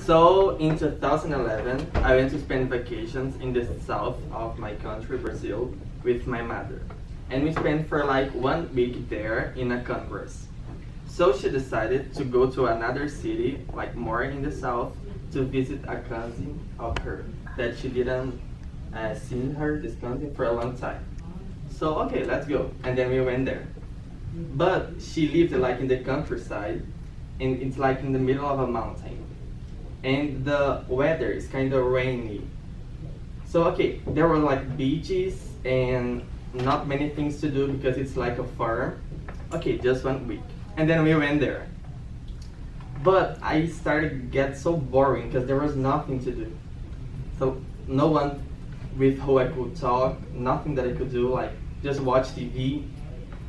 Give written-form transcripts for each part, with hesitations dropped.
So in 2011, I went to spend vacations in the south of my country, Brazil, with my mother. And we spent for like 1 week there in a congress. So she decided to go to another city, like more in the south, to visit a cousin of her that she didn't see her, this cousin, for a long time. So okay, let's go. And then we went there. But she lived like in the countryside, and it's like in the middle of a mountain. And the weather is kind of rainy. So okay, there were like beaches and not many things to do because it's like a farm. Okay, just 1 week. And then we went there. But I started to get so boring because there was nothing to do. So no one with who I could talk, nothing that I could do, like just watch TV.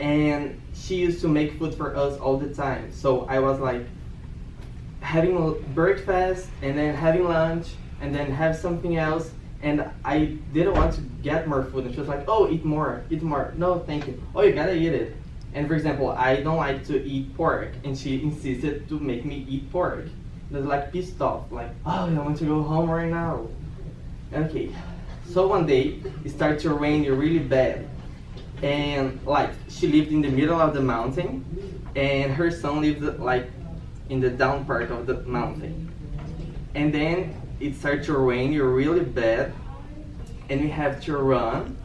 And she used to make food for us all the time. So I was like having breakfast and then having lunch and then have something else. And I didn't want to get more food. And she was like, oh, eat more, eat more. No, thank you. Oh, you gotta eat it. And for example, I don't like to eat pork. And she insisted to make me eat pork. I was like pissed off, like, oh, I want to go home right now. Okay, so one day it started to rain really bad. And like, she lived in the middle of the mountain and her son lived like in the down part of the mountain. And then it started to rain really bad and we have to run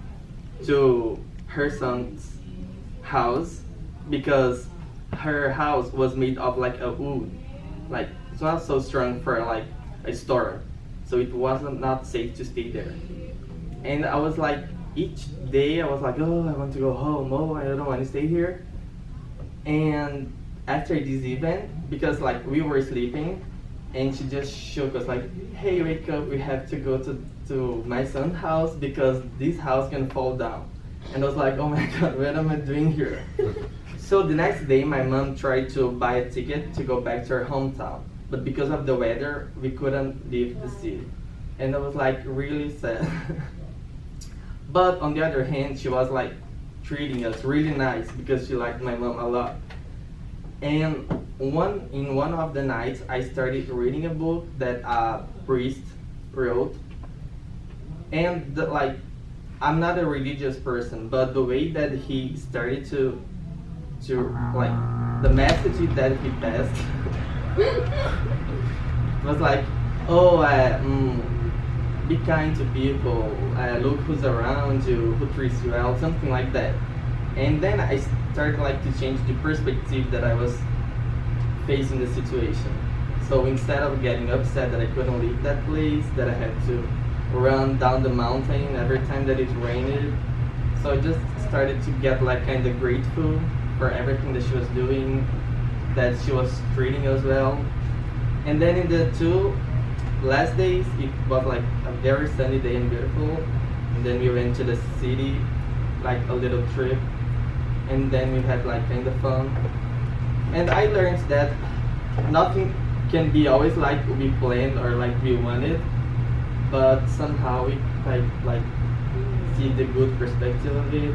to her son's house because her house was made of like a wood. Like, it's not so strong for like a storm. So it wasn't not safe to stay there. And I was like, each day I was like, oh, I want to go home, oh, I don't want to stay here. And after this event, because like we were sleeping, and she just shook us like, hey, wake up, we have to go to my son's house because this house can fall down. And I was like, oh my God, what am I doing here? So the next day, my mom tried to buy a ticket to go back to her hometown. But because of the weather, we couldn't leave the city. And I was like really sad. But on the other hand, she was like treating us really nice because she liked my mom a lot. And in one of the nights, I started reading a book that a priest wrote. And like, I'm not a religious person, but the way that he started to like, the message that he passed was like, oh, be kind to people, look who's around you, who treats you well, something like that. And then I started like to change the perspective that I was facing the situation. So instead of getting upset that I couldn't leave that place, that I had to run down the mountain every time that it rained, so I just started to get like kind of grateful for everything that she was doing, that she was treating us well. And then in the 2 last days, it was like a very sunny day and beautiful. And then we went to the city, like a little trip. And then we had like kind of fun. And I learned that nothing can be always like we planned or like we wanted, but somehow we like see the good perspective of it,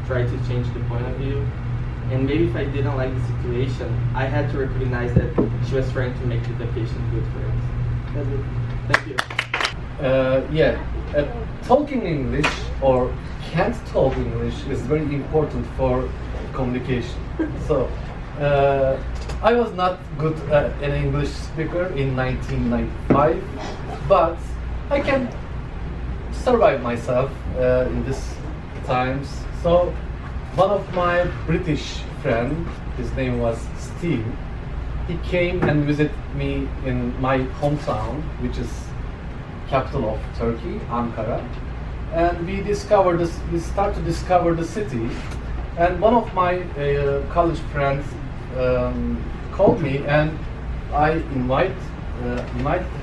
try to change the point of view. And maybe if I didn't like the situation, I had to recognize that she was trying to make the vacation good for us. That's it. Thank you. Talking English or can't talk English is very important for communication. So, I was not good an English speaker in 1995, but I can survive myself in these times. So, one of my British friend, his name was Steve, he came and visited me in my hometown, which is capital of Turkey, Ankara, and we start to discover the city. And one of my college friends called me, and I invite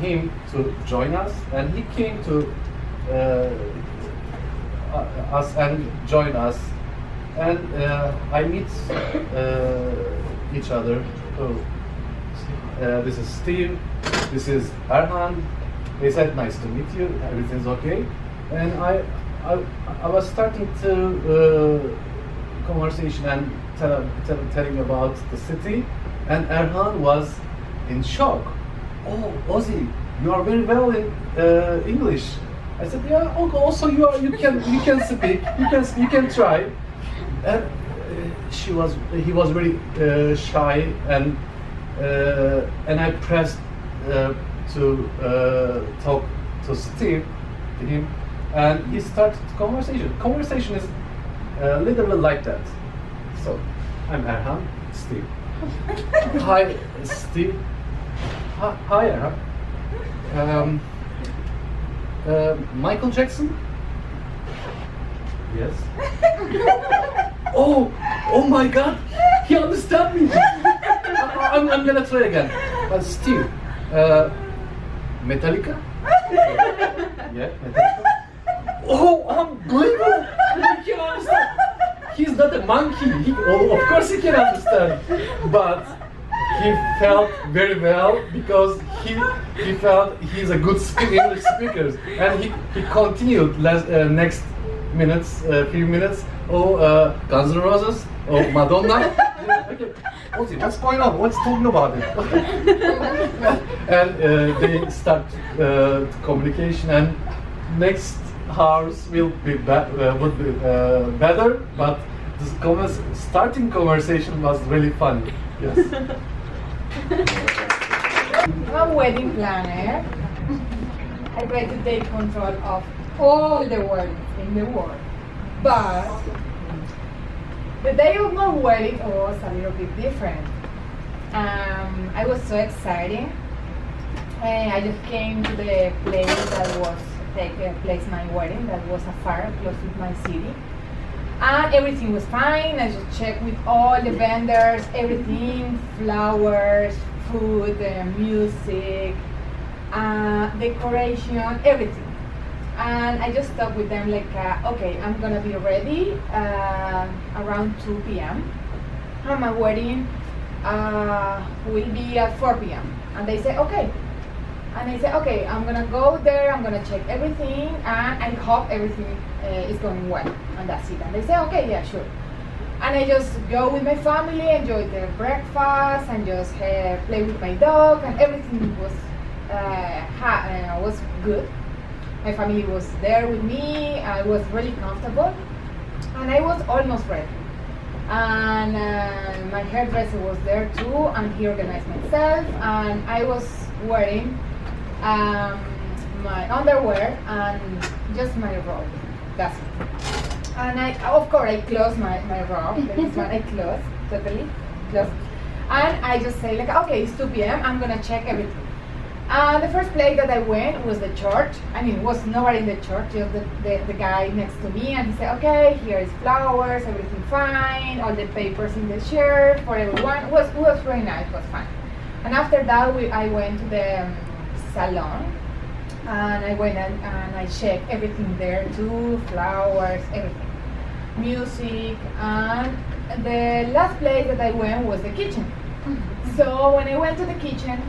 him to join us, and he came to us and join us, and I meet each other. This is Steve, this is Erhan. They said, nice to meet you, everything's okay. And I was starting to conversation and telling about the city, and Erhan was in shock. "Oh, Ozzy, you are very well in English." I said, "Yeah. Also, you can speak. You can try." And he was very shy, and I pressed to talk to Steve, to him, and he started conversation. Conversation is literally like that. So, I'm Erhan, Steve. Hi, Steve. Hi, Erhan. Michael Jackson? Yes. Oh my God! He understands me. I'm gonna try again. Steve, Metallica? Yeah, Metallica. Oh, unbelievable! He can understand. He's not a monkey. Of course he can understand, but he felt very well because he felt he's a good English speaker, and he continued next minutes, few minutes. Guns N' Roses. Madonna. Okay. Ozzy, what's going on? What's talking about it? And they start communication, and next hours would be better, but the starting conversation was really funny. Yes. I'm a wedding planner. I try to take control of all the weddings in the world. But the day of my wedding was a little bit different. I was so excited. I just came to the place that was taking place my wedding, that was a farm close to my city. And everything was fine. I just checked with all the vendors, everything, flowers, food, music, decoration, everything. And I just talked with them like, okay, I'm gonna be ready around 2 p.m. And my wedding will be at 4 p.m. And they say, okay. And I say, okay, I'm gonna go there, I'm gonna check everything, and I hope everything is going well. And that's it. And they say, okay, yeah, sure. And I just go with my family, enjoy the breakfast, and just play with my dog, and everything was good. My family was there with me. I was really comfortable, and I was almost ready. And my hairdresser was there too, and he organized myself. And I was wearing my underwear and just my robe. That's it. And of course, I closed my robe. This one I closed, totally closed. And I just say like, okay, it's 2 p.m. I'm gonna check everything. The first place that I went was the church. I mean, it was nobody in the church, just the guy next to me, and he said, okay, here is flowers, everything fine, all the papers in the chair for everyone. It was very nice, it was fine. And after that, I went to the salon, and I went and I checked everything there too, flowers, everything, music, and the last place that I went was the kitchen. So when I went to the kitchen,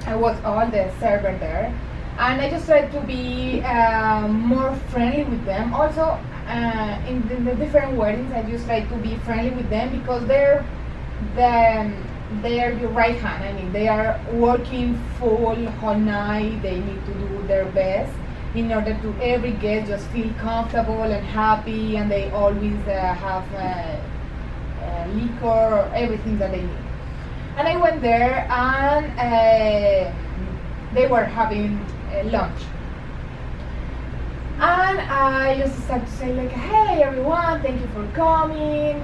I was all the server there, and I just tried to be more friendly with them. Also, in the different weddings, I just tried to be friendly with them because they're your right hand. I mean, they are working full whole night. They need to do their best in order to every guest just feel comfortable and happy, and they always have liquor or everything that they need. And I went there, and they were having lunch. And I just started to say like, hey everyone, thank you for coming.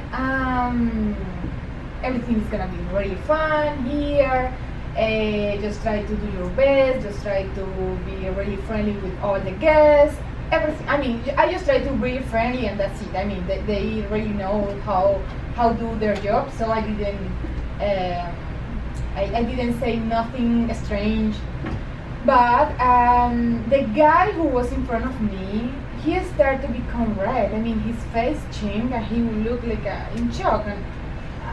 Everything's gonna be really fun here. Just try to do your best. Just try to be really friendly with all the guests. Everything. I mean, I just try to be friendly, and that's it. I mean, they really know how do their job. So I didn't. I didn't say nothing strange, but the guy who was in front of me, he started to become red. I mean, his face changed, and he would look like in shock. And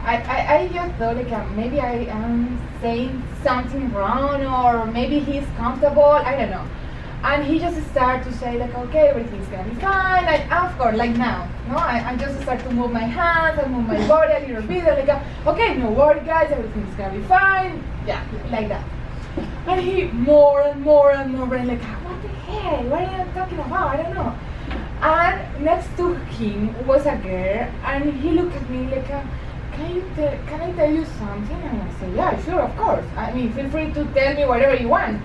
I just thought like maybe I am saying something wrong, or maybe he's comfortable. I don't know. And he just started to say like, okay, everything's gonna be fine. And of course, like now, no, I just start to move my hands and move my body a little bit, like, okay, no worry guys, everything's gonna be fine. Yeah, like that. And he more and more and more, and like, what the hell? What are you talking about? I don't know. And next to him was a girl, and he looked at me like, can I tell you something? And I said, yeah, sure, of course. I mean, feel free to tell me whatever you want.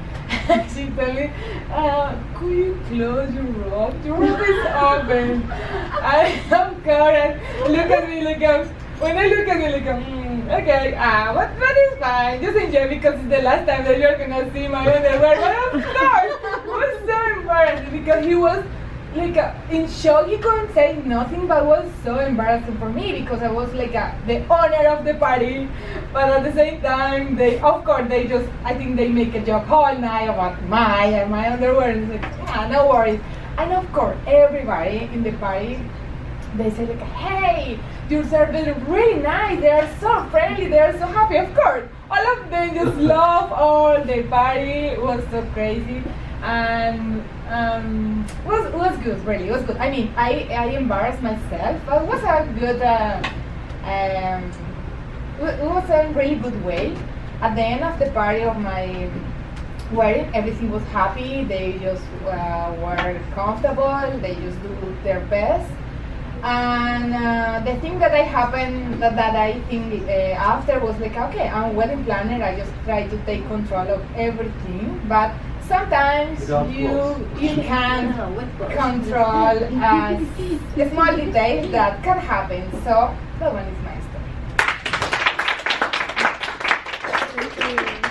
And she told me, could you close your robe? Your robe is open. And of course, look at me like, when I look at me like, okay, but it's fine. Just enjoy because it's the last time that you're gonna see my underwear. But of course, it was so embarrassing because he was like in shock. He couldn't say nothing, but it was so embarrassing for me because I was like the owner of the party. But at the same time, I think they make a joke all night about my underwear. And it's like, no worries. And of course, everybody in the party, they say like, hey, your service is really nice. They are so friendly. They are so happy. Of course, all of them just love all the party. It was so crazy, and it was good. Really, it was good. I mean, I embarrassed myself, but it was a good. It was a really good way. At the end of the party of my wedding, everything was happy. They just were comfortable. They just do their best. And the thing that I think after was like, okay, I'm a wedding planner. I just try to take control of everything, but sometimes you can control small details that can happen. So that one is my story. Thank you.